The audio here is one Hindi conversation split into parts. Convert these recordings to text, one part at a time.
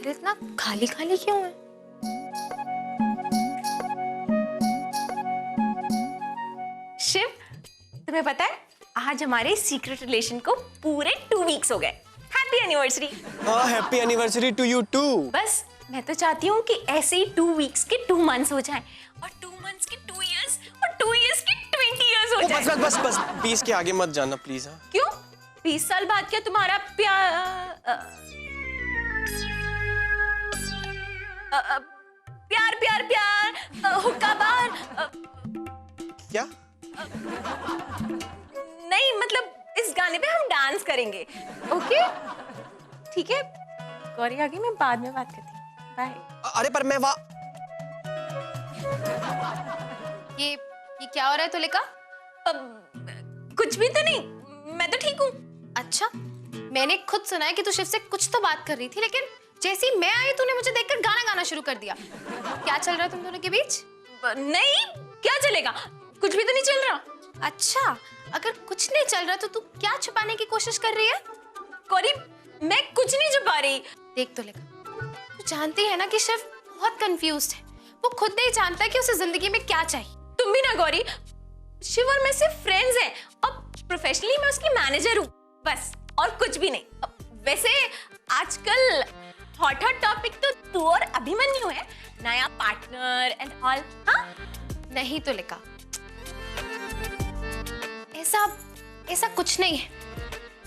घर इतना खाली खाली क्यों है? शिव, तुम्हें पता है आज हमारे सीक्रेट रिलेशन को पूरे 2 वीक्स हो गए। Happy anniversary. हाँ, happy anniversary to you too. बस मैं तो चाहती हूँ कि ऐसे ही 2 वीक्स के 2 मंथ्स हो जाएं और 2 मंथ्स के 2 इयर्स और 2 इयर्स के 20 इयर्स हो जाएं। बस बस बस बस 20 के आगे मत जाना प्लीज। हाँ क्यों? 20 साल बाद क्या तुम्हारा प्यार प्यार प्यार प्यार हुक्का बार क्या? नहीं, मतलब इस गाने पे हम डांस करेंगे। ओके ठीक है गौरी, आगे मैं बाद में बात करती हूँ। बाय। अरे पर मैं ये क्या हो रहा है तुलिका? कुछ भी तो नहीं, मैं तो ठीक हूँ। अच्छा, मैंने खुद सुना है कि तू शिव से कुछ तो बात कर रही थी, लेकिन जैसे ही मैं आई तूने मुझे देखकर गाना गाना शुरू कर दिया। क्या चल रहा है तुम दोनों के बीच? नहीं, क्या चलेगा, कुछ भी तो नहीं चल रहा। अच्छा, अगर कुछ नहीं चल रहा तो तू क्या छुपाने की कोशिश कर रही है? गौरी, मैं कुछ नहीं छुपा रही। देख तुलिका, तू जानती है ना कि शिव बहुत कंफ्यूज्ड है। वो खुद नहीं जानता कि उसे जिंदगी में क्या चाहिए। तुम भी ना गौरी, शिव और मैं सिर्फ फ्रेंड्स हैं और प्रोफेशनली मैं उसकी मैनेजर हूँ, बस और कुछ भी नहीं। वैसे आजकल हॉट टॉपिक तो तू और अभिमन्यु है, नया पार्टनर एंड ऑल। हाँ नहीं तुलिका, ऐसा कुछ नहीं है।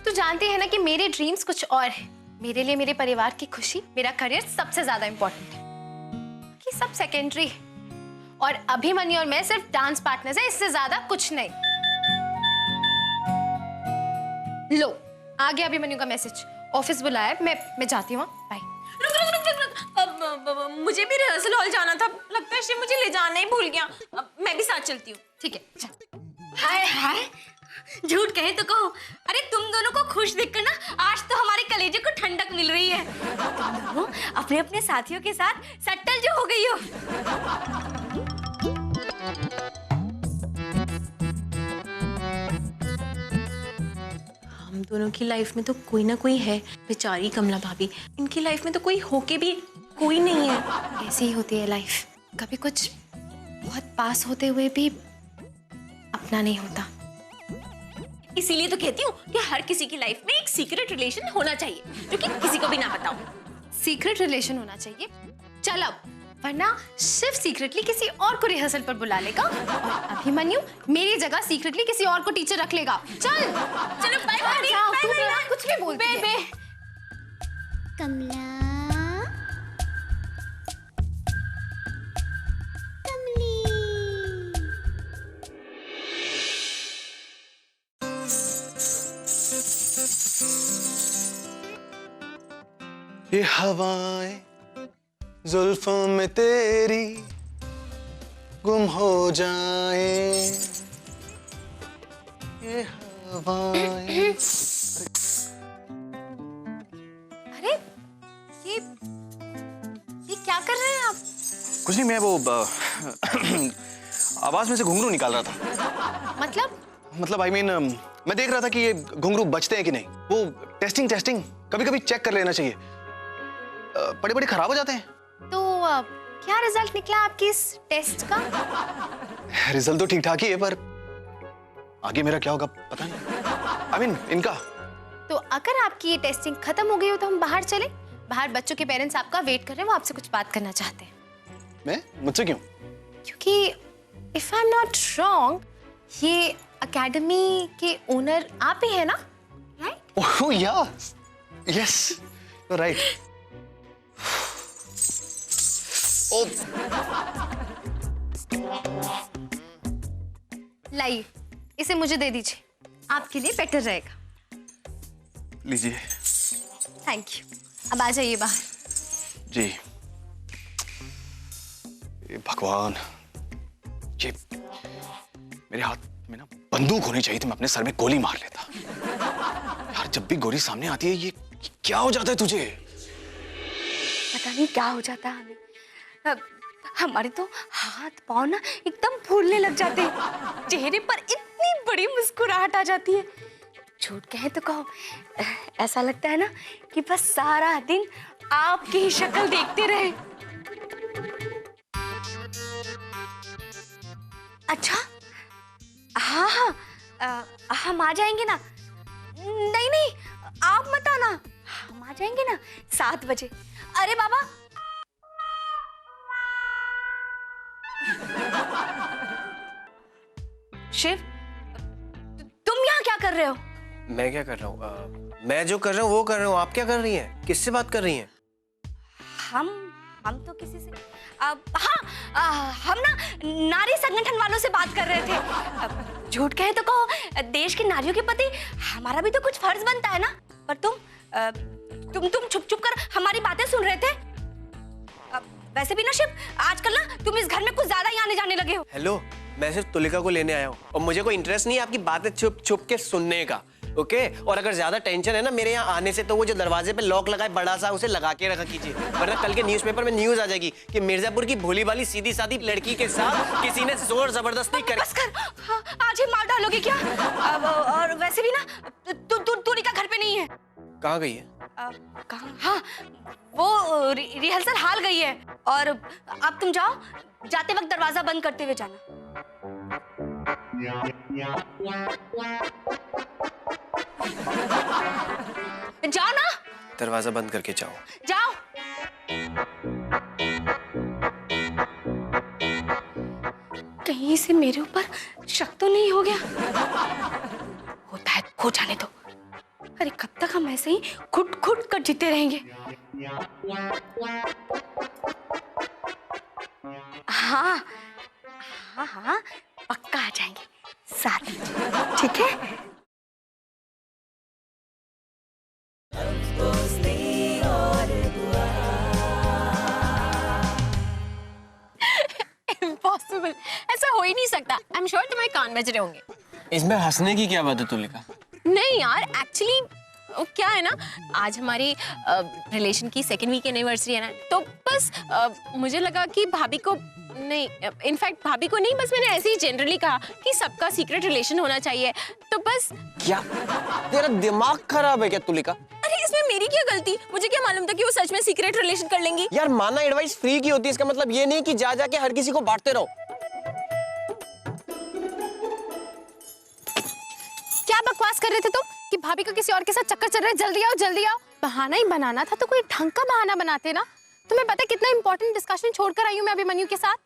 तू जानती है ना कि मेरे ड्रीम्स कुछ और है। मेरे लिए मेरे परिवार की खुशी, मेरा करियर सबसे ज्यादा इंपॉर्टेंट है, कि सब सेकेंडरी है। और अभिमन्यु और मैं सिर्फ डांस पार्टनर्स हैं, इससे ज्यादा कुछ नहीं। लो आ गया अभिमन्यु का मैसेज, ऑफिस बुलाया, मैं जाती हूँ। बाय। रुक, मुझे भी रिहर्सल हॉल जाना था, लगता है शिव मुझे ले जाना ही भूल गया। मैं भी साथ चलती हूँ। ठीक है। हाय हाय, झूठ कहे तो कहो, अरे तुम दोनों को खुश देखकर ना आज तो हमारे कलेजे को ठंडक मिल रही है। तुम दोनों अपने अपने साथियों के साथ सट्टल जो हो गई हो। हम दोनों की लाइफ में तो कोई ना कोई है। बेचारी कमला भाभी, इनकी लाइफ में तो कोई होके भी कोई नहीं है। ऐसी ही होती है लाइफ, कभी कुछ बहुत पास होते हुए भी अपना नहीं होता। इसीलिए तो कहती हूँ कि हर किसी की लाइफ में एक सीक्रेट रिलेशन होना चाहिए, जो कि किसी को भी ना पता हो। सीक्रेट रिलेशन होना चाहिए। चल अब, वरना शिव सीक्रेटली किसी और को रिहर्सल पर बुला लेगा और अभिमन्यु मेरी जगह सीक्रेटली किसी और को टीचर रख लेगा। चल चलो बाय बाय। कुछ भी बोल बे। कमला, ये हवाएं जुल्फों में तेरी गुम हो जाएं, ये हवाएं। अरे ये क्या कर रहे हैं आप? कुछ नहीं, मैं वो आवाज में से घुंघरू निकाल रहा था। मतलब आई मीन मैं देख रहा था कि ये घुंघरू बचते हैं कि नहीं। वो टेस्टिंग कभी कभी चेक कर लेना चाहिए, बड़े बड़े खराब हो जाते हैं। तो क्या रिजल्ट निकला आपकी इस टेस्ट का? रिजल्ट तो ठीक ठाक ही है, पर आगे मेरा क्या होगा पता नहीं। आई मीन इनका। तो अगर आपकी ये टेस्टिंग खत्म हो गई हो तो हम बाहर चले। बाहर बच्चों के पेरेंट्स आपका वेट कर रहे हैं, वो आपसे कुछ बात करना चाहते हैं। मैं? मुझसे क्यों? क्योंकि if I am not wrong, ये एकेडमी के ओनर आप ही है ना? Right? Oh yes, you right. लाइए, इसे मुझे दे दीजिए, आपके लिए बेटर रहेगा। लीजिए। Thank you. अब आ जाइए बाहर। जी। ये भगवान, ये मेरे हाथ में ना बंदूक होनी चाहिए थी, मैं अपने सर में गोली मार लेता। यार जब भी गोली सामने आती है ये क्या हो जाता है तुझे? पता नहीं क्या हो जाता है हमें। हमारे तो हाथ पाँव ना एकदम फूलने लग जाते हैं, चेहरे पर इतनी बड़ी मुस्कुराहट आ जाती है। झूठ कहे तो कहो, ऐसा लगता है ना कि बस सारा दिन आपकी ही शक्ल देखते रहे। अच्छा, हाँ हाँ, हम आ जाएंगे ना। नहीं नहीं, आप मत आना, हम आ जाएंगे ना 7 बजे। अरे बाबा, शिव, तुम यहाँ क्या कर रहे हो? मैं क्या कर रहा हूँ? मैं जो कर रहा हूँ वो कर रहा हूँ। आप क्या कर रही हैं? किससे बात कर रही हैं? हम तो किसी से हाँ, हम ना नारी संगठन वालों से बात कर रहे थे। झूठ कहे तो कहो, देश की नारियों के प्रति हमारा भी तो कुछ फर्ज बनता है ना। पर तुम छुप छुप कर हमारी बातें सुन रहे थे। वैसे भी ना शिव, आजकल ना तुम इस घर में कुछ ज्यादा ही आने जाने लगे हो। हेलो, मैं सिर्फ तुलिका को लेने आया हूँ और मुझे कोई इंटरेस्ट नहीं है आपकी बातें छुप छुप के सुनने का। ओके, और अगर ज्यादा टेंशन है ना मेरे यहाँ आने से, तो वो जो दरवाजे पे लॉक लगा है बड़ा सा, उसे लगा के रखा कीजिए, वरना कल के न्यूज़पेपर में न्यूज आ जाएगी कि मिर्जापुर की भोली भाली सीधी सादी लड़की के साथ किसी ने जोर जबरदस्ती कर। बस कर, हाँ, आज ही मार डालोगे क्या? और वैसे भी ना तुलिका घर पे नहीं है। कहाँ गई है? कहाँ? हाँ, वो रिहर्सल हाल गई है। और अब तुम जाओ, जाते वक्त दरवाजा बंद करते हुए जाना। जाओ ना, दरवाजा बंद करके जाओ। जाओ। कहीं से मेरे ऊपर शक तो नहीं हो गया? होता है, हो जाने दो। अरे कब तक हम ऐसे ही खुट खुट कर जीते रहेंगे? हाँ हाँ हाँ, पक्का आ जाएंगे 7 बजे, ठीक है? इम्पॉसिबल, ऐसा हो ही नहीं सकता। आई एम श्योर तुम्हारे कान बज रहे होंगे। इसमें हंसने की क्या बात है तुलिका? नहीं यार, एक्चुअली क्या है ना, आज हमारी रिलेशन की 2nd वीक एनिवर्सरी है ना, तो बस मुझे लगा कि भाभी को नहीं, इनफैक्ट भाभी को नहीं, बस मैंने ऐसे ही जनरली कहा कि सबका सीक्रेट रिलेशन होना चाहिए, तो बस। क्या तेरा दिमाग खराब है क्या तुलिका? अरे इसमें मेरी क्या गलती? मुझे क्या मालूम था कि वो सच में सीक्रेट रिलेशन कर लेंगी? यार माना एडवाइस फ्री की होती है, इसका मतलब ये नहीं कि जा जाके हर किसी को बांटते रहो। क्या बकवास कर रहे थे तुम कि भाभी का किसी और के साथ चक्कर चल रहा है? जल्दी आओ जल्दी आओ। बहाना ही बनाना था तो कोई ढंग का बहाना बनाते ना। तुम्हें पता है कितना इंपॉर्टेंट डिस्कशन छोड़कर आई हूँ मैं अभिमन्यु के साथ।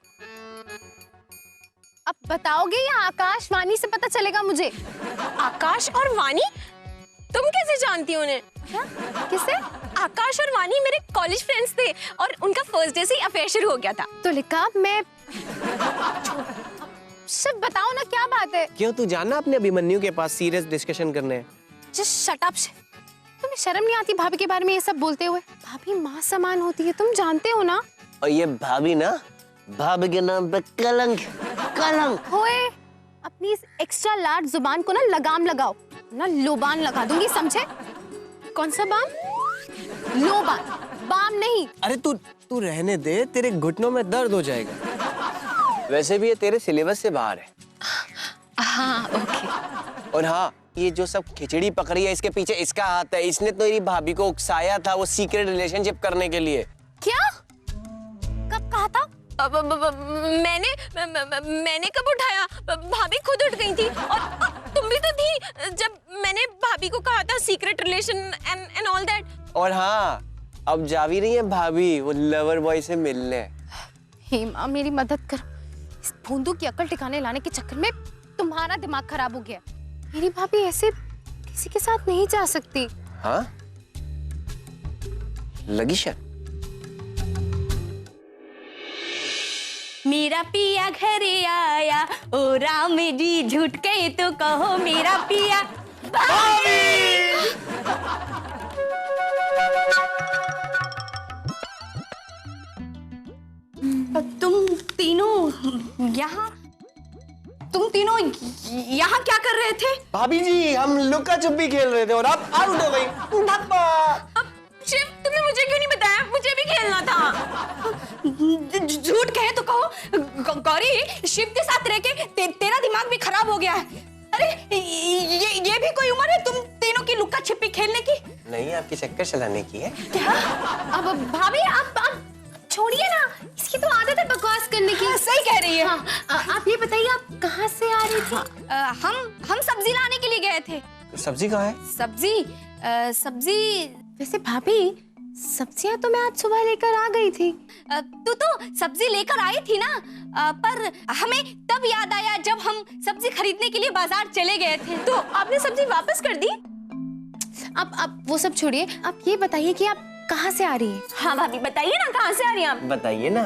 अब बताओगे या आकाश वानी से पता चलेगा मुझे? आकाश और वानी? तुम कैसे जानती हो उन्हें? किसे? आकाश और वानी मेरे कॉलेज फ्रेंड्स थे और उनका फर्स्ट डे से ही अफेयर शुरू हो गया था। तो लिखा मैं सिर्फ बताओ ना क्या बात है? क्यों, तू जाना अपने अभिमन्यु के पास सीरियस डिस्कशन करने? Just shut up. तुम्हें शर्म नहीं आती भाभी के बारे में ये सब बोलते हुए? भाभी माँ समान होती है, तुम जानते हो ना। और ये भाभी ना, भाभी के नाम पे कलंक कलंक। होए, अपनी इस एक्स्ट्रा लार्ज जुबान को ना लगाम लगाओ, ना लोबान लगा दूंगी, समझे? कौन सा बाम? लोबान, बाम नहीं। अरे तू रहने दे, तेरे घुटनों में दर्द हो जाएगा। वैसे भी ये तेरे सिलेबस से बाहर है। हाँ ओके। और हाँ, ये जो सब खिचड़ी पकड़ी है, इसके पीछे इसका हाथ है। इसने तो मेरी भाभी को उकसाया था वो सीक्रेट रिलेशनशिप करने के लिए। क्या? कब कहा था? मैंने कब उठाया? भाभी खुद उठ गई थी और तुम भी तो थी जब मैंने भाभी को कहा था secret relation and all that. और हाँ, अब जा भी रही है भाभी वो लवर बॉय से मिलने। हे माँ, मेरी मदद करो। इस भोंदू की अकल ठिकाने लाने के चक्कर में तुम्हारा दिमाग खराब हो गया। मेरी भाभी ऐसे किसी के साथ नहीं जा सकती। हाँ, लगी शक। मेरा पिया घरे आया, ओ राम जी, झूठ कहे तो कहो मेरा पिया। तुम तीनों यहाँ क्या कर रहे थे? भाभी जी, हम लुका छुपी खेल रहे थे और आप आउट हो गई। धप्पा। शिव, तुमने मुझे क्यों नहीं बताया? मुझे भी खेलना था। झूठ कहे तो कहो, गौरी, शिव के साथ रह के तेरा दिमाग भी खराब हो गया है। अरे ये भी कोई उम्र है तुम तीनों की लुका छिपी खेलने की? नहीं, आपकी के चक्कर चलाने की है। क्या? अब भाभी आप छोड़िए ना, इसकी तो आदत है बकवास करने की। सही कह रही है। हाँ, आप ये बताइए आप कहाँ से आ रही थी? हम सब्जी लाने के लिए गए थे। तो सब्जी कहाँ है? सब्जी वैसे भाभी सब्जियां तो मैं आज सुबह लेकर आ गई थी। तू तो सब्जी लेकर आई थी ना, पर हमें तब याद आया जब हम सब्जी खरीदने के लिए बाजार चले गए थे। तो आपने सब्जी वापस कर दी? अब वो सब छोड़िए, आप ये बताइए कि आप कहाँ से आ रही हैं? हाँ भाभी बताइए ना, कहाँ से आ रही हैं आप? बताइए ना।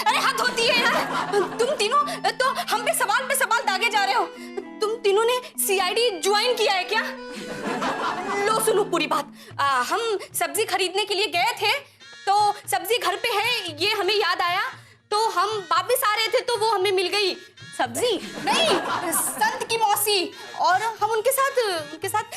अरे हद होती है यार, तुम तीनों तो हम पे सवाल दागे जा रहे हो। तुम तीनों ने सीआईडी ज्वाइन किया है क्या? लो सुनो पूरी बात। हम सब्जी खरीदने के लिए गए थे, तो सब्जी घर पे है ये हमें याद आया, तो हम वापस आ रहे थे तो वो हमें मिल गई सब्जी नहीं, संत की मौसी, और हम उनके साथ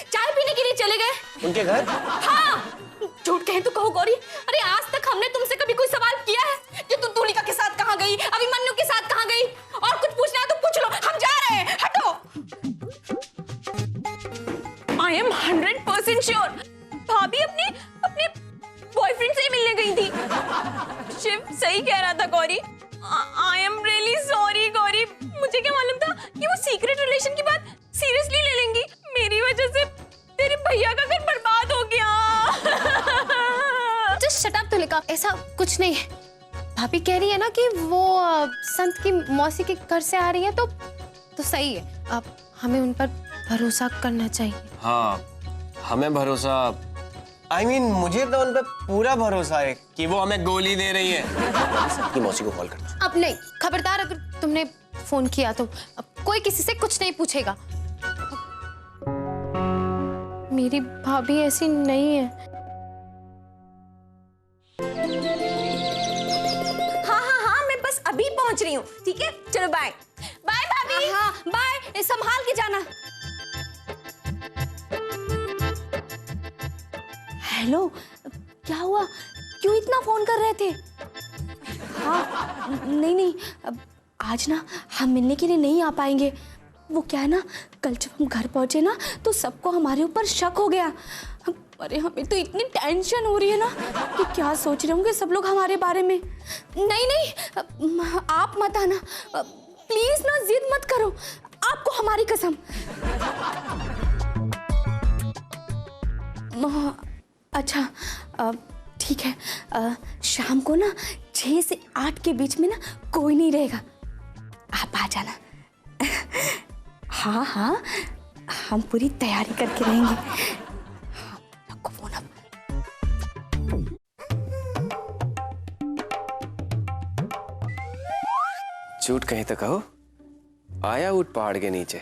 चाय पीने के लिए चले गए। उनके घर? हाँ, झूठ कहें तो कहो गौरी, अरे आज तक हमने तुमसे कभी कोई सवाल किया है कि तुम तुलिका के साथ कहाँ गई, अभिमन्यु के साथ कहाँ गई? और कुछ पूछना है तो पूछ लो, हम जा रहे हैं, हटो। I am 100% श्योर भाभी अपने बॉयफ्रेंड से मिलने गई थी। शिव सही कह रहा था Gauri. I am really sorry Gauri, मुझे क्या मालूम था कि वो सीक्रेट रिलेशन की बात सीरियसली ले लेंगी। मेरी वजह से तेरे भैया का घर बर्बाद हो गया। Just shut up तुलिका, ऐसा कुछ नहीं है। भाभी कह रही है ना कि वो संत की मौसी के घर से आ रही है, तो सही है। अब हमें उन पर भरोसा करना चाहिए। हाँ, हमें भरोसा, I mean, मुझे तो उन पर पूरा भरोसा है कि वो हमें गोली दे रही है। सबकी मौसी को कॉल करना। अब नहीं, खबरदार, अगर तुमने फोन किया तो अब कोई किसी से कुछ नहीं पूछेगा। मेरी भाभी ऐसी नहीं है। हाँ मैं बस अभी पहुंच रही हूँ, ठीक है चलो बाय। बाय भाभी। हाँ बाय, संभाल के जाना। हेलो, क्या हुआ? क्यों इतना फोन कर रहे थे? हाँ नहीं, अब आज ना हम मिलने के लिए नहीं आ पाएंगे। वो क्या है ना, कल जब हम घर पहुंचे ना तो सबको हमारे ऊपर शक हो गया। अरे हमें तो इतनी टेंशन हो रही है ना कि क्या सोच रहे होंगे सब लोग हमारे बारे में। नहीं, आप मत आना प्लीज ना, जिद मत करो, आपको हमारी कसम। अच्छा ठीक है, शाम को ना 6 से 8 के बीच में ना कोई नहीं रहेगा, आप आ जाना। हाँ हम पूरी तैयारी करके रहेंगे। रखो फोन अब। झूठ कहीं तो कहो, आया ऊट पहाड़ के नीचे।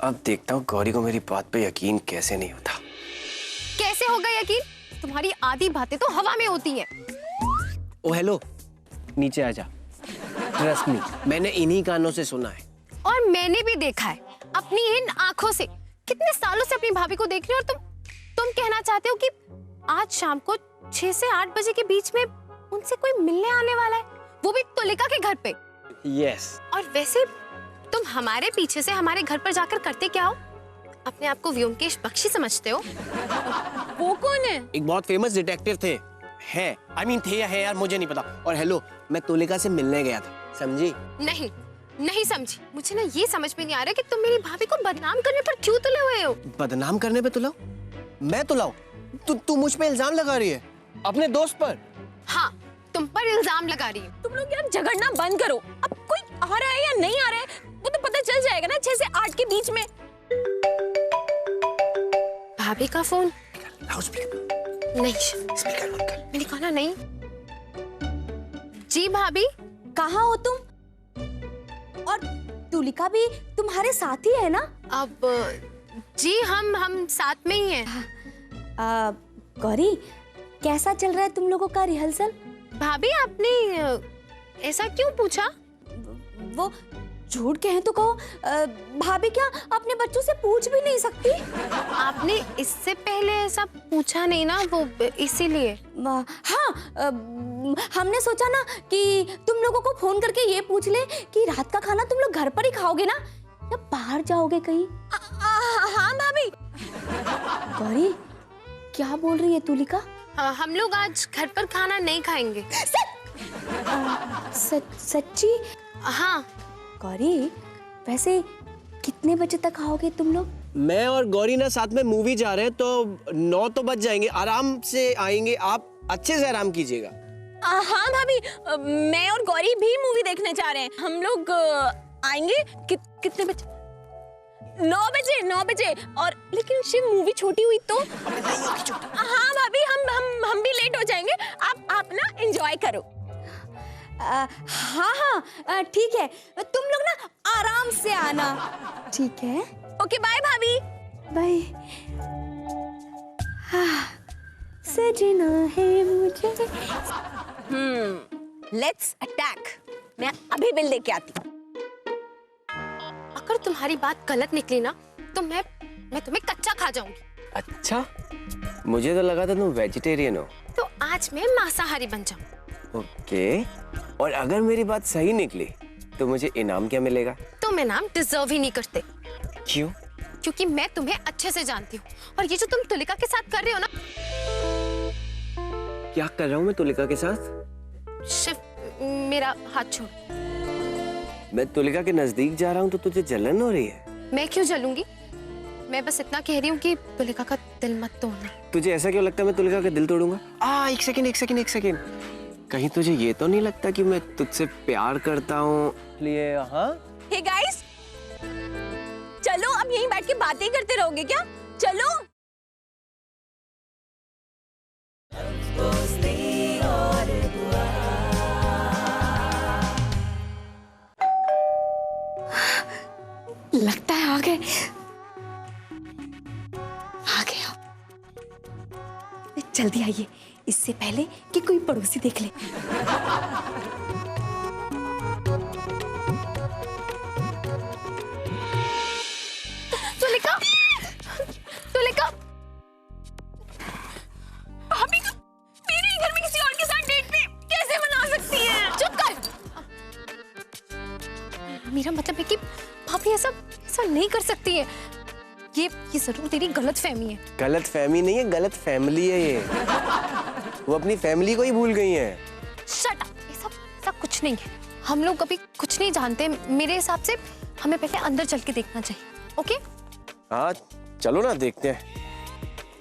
अब देखता हूँ गौरी को मेरी बात पे यकीन कैसे नहीं होता। कैसे होगा यकीन? तुम्हारी आधी बातें तो हवा में होती हैं। ओ हेलो, नीचे आजा। ट्रस्ट मी, मैंने इन्हीं कानों से सुना है। और मैंने भी देखा है अपनी इन आंखों से। कितने सालों से अपनी भाभी को देख रही हो, और तुम कहना चाहते हो कि आज शाम को 6 से 8 बजे के बीच में उनसे कोई मिलने आने वाला है, वो भी तुलिका के घर पे। यस। और वैसे तुम हमारे पीछे से हमारे घर पर जाकर करते क्या हो? अपने आप को व्योमकेश बख्शी समझते हो? वो कौन है? एक बहुत फेमस डिटेक्टिव थे, है I mean, थे या है यार, मुझे नहीं पता। और हेलो, मैं तुलिका से मिलने गया था, समझी? नहीं समझी। मुझे ना ये समझ में नहीं आ रहा कि तुम मेरी भाभी को बदनाम करने पर क्यों तुले हुए हो? बदनाम करने पे तुलाओ? मैं तुलाऊं? तू मुझ पे इल्जाम लगा रही है अपने दोस्त पर। हाँ, तुम पर इल्जाम लगा रही हूँ। तुम लोग यार झगड़ना बंद करो। अब कोई आ रहा है या नहीं आ रहा है वो तो पता चल जाएगा ना 6 से 8 के बीच में। भाभी का फोन? लाउडस्पीकर। नहीं, स्पीकर बंद कर। मैंने कहा ना नहीं। जी भाभी, कहाँ हो तुम? और तुलिका भी तुम्हारे साथ ही है ना? अब जी हम साथ में ही हैं। गौरी, कैसा चल रहा है तुम लोगों का रिहर्सल? भाभी आपने ऐसा क्यों पूछा? वो झूठ कहें तो कहो, भाभी क्या अपने बच्चों से पूछ भी नहीं सकती? आपने इससे पहले ऐसा पूछा नहीं ना, वो इसीलिए। हाँ, हमने सोचा ना कि तुम लोगों को फोन करके ये पूछ ले कि रात का खाना तुम लोग घर पर ही खाओगे ना या बाहर जाओगे कहीं? हाँ भाभी। गौरी, क्या बोल रही है तुलिका? हाँ, हम लोग आज घर पर खाना नहीं खाएंगे। सच्ची? हाँ। गौरी, वैसे कितने बजे तक आओगे तुम लोग? मैं और गौरी ना साथ में मूवी जा रहे हैं, तो 9 तो बज जाएंगे, आराम से आएंगे। आप अच्छे से आराम कीजिएगा। हाँ भाभी, मैं और गौरी भी मूवी देखने जा रहे हैं। हम लोग आएंगे कितने बजे? 9 बजे। और लेकिन शिव, मूवी छोटी हुई तो? हाँ भाभी, हम भी लेट हो जाएंगे। आप ना एंजॉय करो। हाँ, ठीक है। तुम लोग ना आराम से आना, ठीक है? ओके, बाय भाभी। बाय। सजना है मुझे। Let's attack. मैं अभी बिल लेके आती हूँ। अगर तुम्हारी बात गलत निकली ना तो मैं तुम्हें कच्चा खा जाऊंगी। अच्छा, मुझे तो लगा था तुम वेजिटेरियन हो। तो आज मैं मांसाहारी बन जाऊं। ओके, और अगर मेरी बात सही निकली तो मुझे इनाम क्या मिलेगा? तुम इनाम डिजर्व ही नहीं करते। क्यों? क्योंकि मैं तुम्हें अच्छे से जानती हूँ, और ये जो तुम तुलिका के साथ कर रहे हो ना। क्या कर रहा हूँ मैं तुलिका के साथ? शिव, मेरा हाथ छोड़। मैं तुलिका के नजदीक जा रहा हूँ तो तुझे जलन हो रही है? मैं क्यों जलूंगी? मैं बस इतना कह रही हूँ कि तुलिका का दिल मत तोड़ना। तुझे ऐसा क्यों लगता है मैं तुलिका का दिल तोड़ूंगा? एक सेकंड। कहीं तुझे ये तो नहीं लगता कि मैं तुझसे प्यार करता हूँ? लिए हाँ? हे गाइस, चलो अब यहीं बैठ के बातें करते रहोगे क्या? चलो। लगता है आ गए। जल्दी आइए, इससे पहले कि कोई पड़ोसी देख ले। तुलिका, भाभी तो मेरे ही घर में किसी और के साथ डेट पे कैसे मना सकती हैं? चुप कर। मेरा मतलब है कि भाभी ऐसा नहीं कर सकती है। ये जरूर तेरी गलत फहमी है। गलत फहमी नहीं है, गलत फैमिली है ये। वो अपनी फैमिली को ही भूल गई है। शट अप, ऐसा कुछ नहीं है। हम लोग अभी कुछ नहीं जानते। मेरे हिसाब से हमें पहले अंदर चल के देखना चाहिए। ओके? हाँ, चलो ना देखते हैं।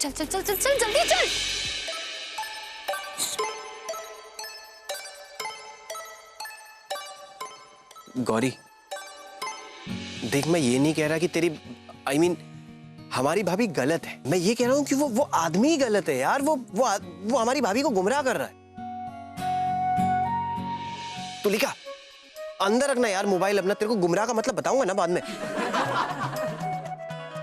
चल जल्दी चल। गौरी, देख, मैं ये नहीं कह रहा कि तेरी हमारी भाभी गलत है। मैं ये कह रहा हूँ कि वो आदमी ही गलत है यार। वो हमारी भाभी को गुमराह कर रहा है। तुलिका, अंदर रखना यार मोबाइल अपना। तेरे को गुमराह का मतलब बताऊंगा ना बाद में।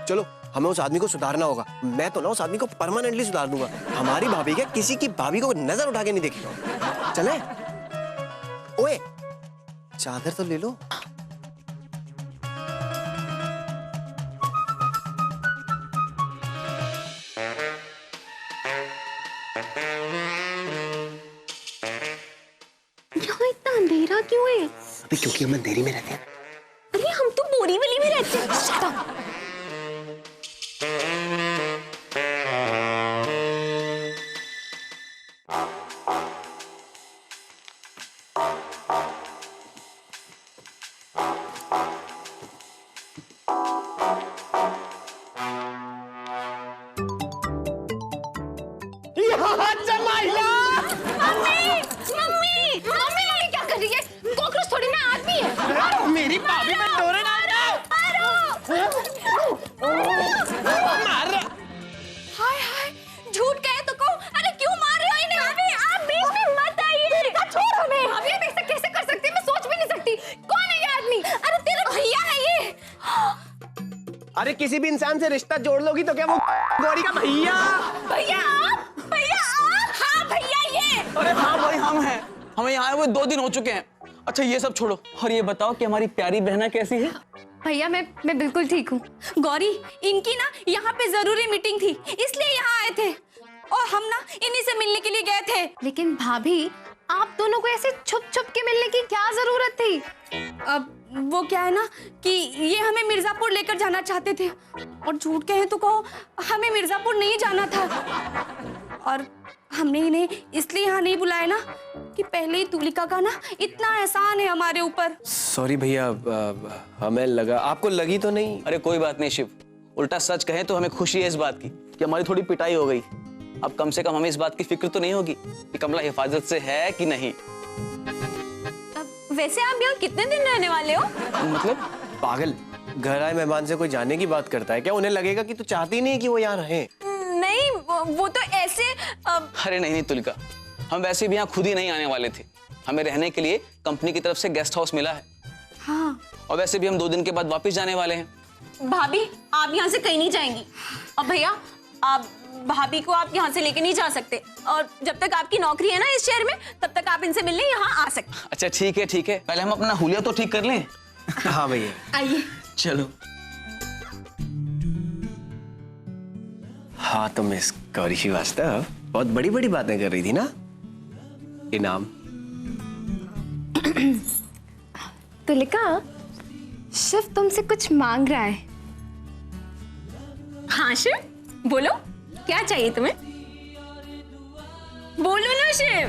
चलो, हमें उस आदमी को सुधारना होगा। मैं तो ना उस आदमी को परमानेंटली सुधार दूंगा। हमारी भाभी क्या किसी की भाभी को नजर उठा के नहीं देखेगा। चले? ओए, चादर तो ले लो। यहाँ इतना अंधेरा क्यों है? अभी क्योंकि हम अंधेरी में रहते हैं। अरे हम तो बोरीवली में रहते हैं। Shut up. मम्मी क्या कर रही है? कॉकरोच थोड़ी ना आदमी है। मेरी भाभी में डोरे डाल हाय, झूठ कहे तो कहो। अरे क्यों मार रहे हो इन्हें? भाभी, आप बीच में मत आइए। छोड़ हमें। भाभी, अब ऐसा कैसे कर सकती है? मैं सोच भी नहीं सकती। कौन है ये आदमी? अरे तेरा भैया है ये। अरे किसी भी इंसान से रिश्ता जोड़ लोगी तो क्या वो गौरी का भैया? भैया आप? हाँ भैया ये। अरे हाँ भाई, हम हैं। हमें यहाँ आए हुए 2 दिन हो चुके हैं। अच्छा ये सब छोड़ो और ये बताओ कि हमारी प्यारी बहना कैसी है? भैया, मैं बिल्कुल ठीक हूँ। गौरी, इनकी ना यहाँ पे जरूरी मीटिंग थी, इसलिए यहाँ आए थे और हम ना इन्हीं से मिलने के लिए गए थे। लेकिन भाभी, आप दोनों को ऐसे छुप छुप के मिलने की क्या जरूरत थी? अब वो क्या है ना कि ये हमें मिर्जापुर लेकर जाना चाहते थे, और झूठ कहें तो कहो हमें मिर्जापुर नहीं जाना था। और हमने इन्हें इसलिए यहाँ नहीं बुलाया ना कि पहले ही तुलिका का ना इतना एहसान है हमारे ऊपर। सॉरी भैया, हमें लगा आपको लगी तो नहीं। अरे कोई बात नहीं शिव, उल्टा सच कहें तो हमें खुशी है इस बात की कि हमारी थोड़ी पिटाई हो गई। अब कम से कम हमें इस बात की फिक्र तो नहीं होगी कि कमला हिफाजत से है कि नहीं। वैसे आप यहाँ कितने दिन रहने वाले हो? मतलब पागल, घर आए मेहमान से कोई जाने की बात करता है क्या? उन्हें लगेगा कि तू चाहती नहीं कि वो यहाँ रहे। नहीं, वो तो ऐसे अरे नहीं तुलिका, हम वैसे भी यहाँ खुद ही नहीं आने वाले थे। हमें रहने के लिए कंपनी की तरफ से गेस्ट हाउस मिला है। हाँ, और वैसे भी हम 2 दिन के बाद वापस जाने वाले हैं। भाभी आप यहाँ से कहीं नहीं जाएंगी। अब भैया, आप भाभी को आप यहाँ से लेके नहीं जा सकते, और जब तक आपकी नौकरी है ना इस शहर में, तब तक आप इनसे मिलने यहाँ आ सकते। अच्छा ठीक है, पहले हम अपना हुलिया तो ठीक कर लें। हाँ भैया, आइए। चलो। हाँ तो मिस गौरी श्रीवास्तव बहुत बड़ी बड़ी बातें कर रही थी ना। इनाम। तुलिका, शिव तुमसे कुछ मांग रहा है। हाँ शिव, बोलो क्या चाहिए तुम्हें? बोलो ना शिव।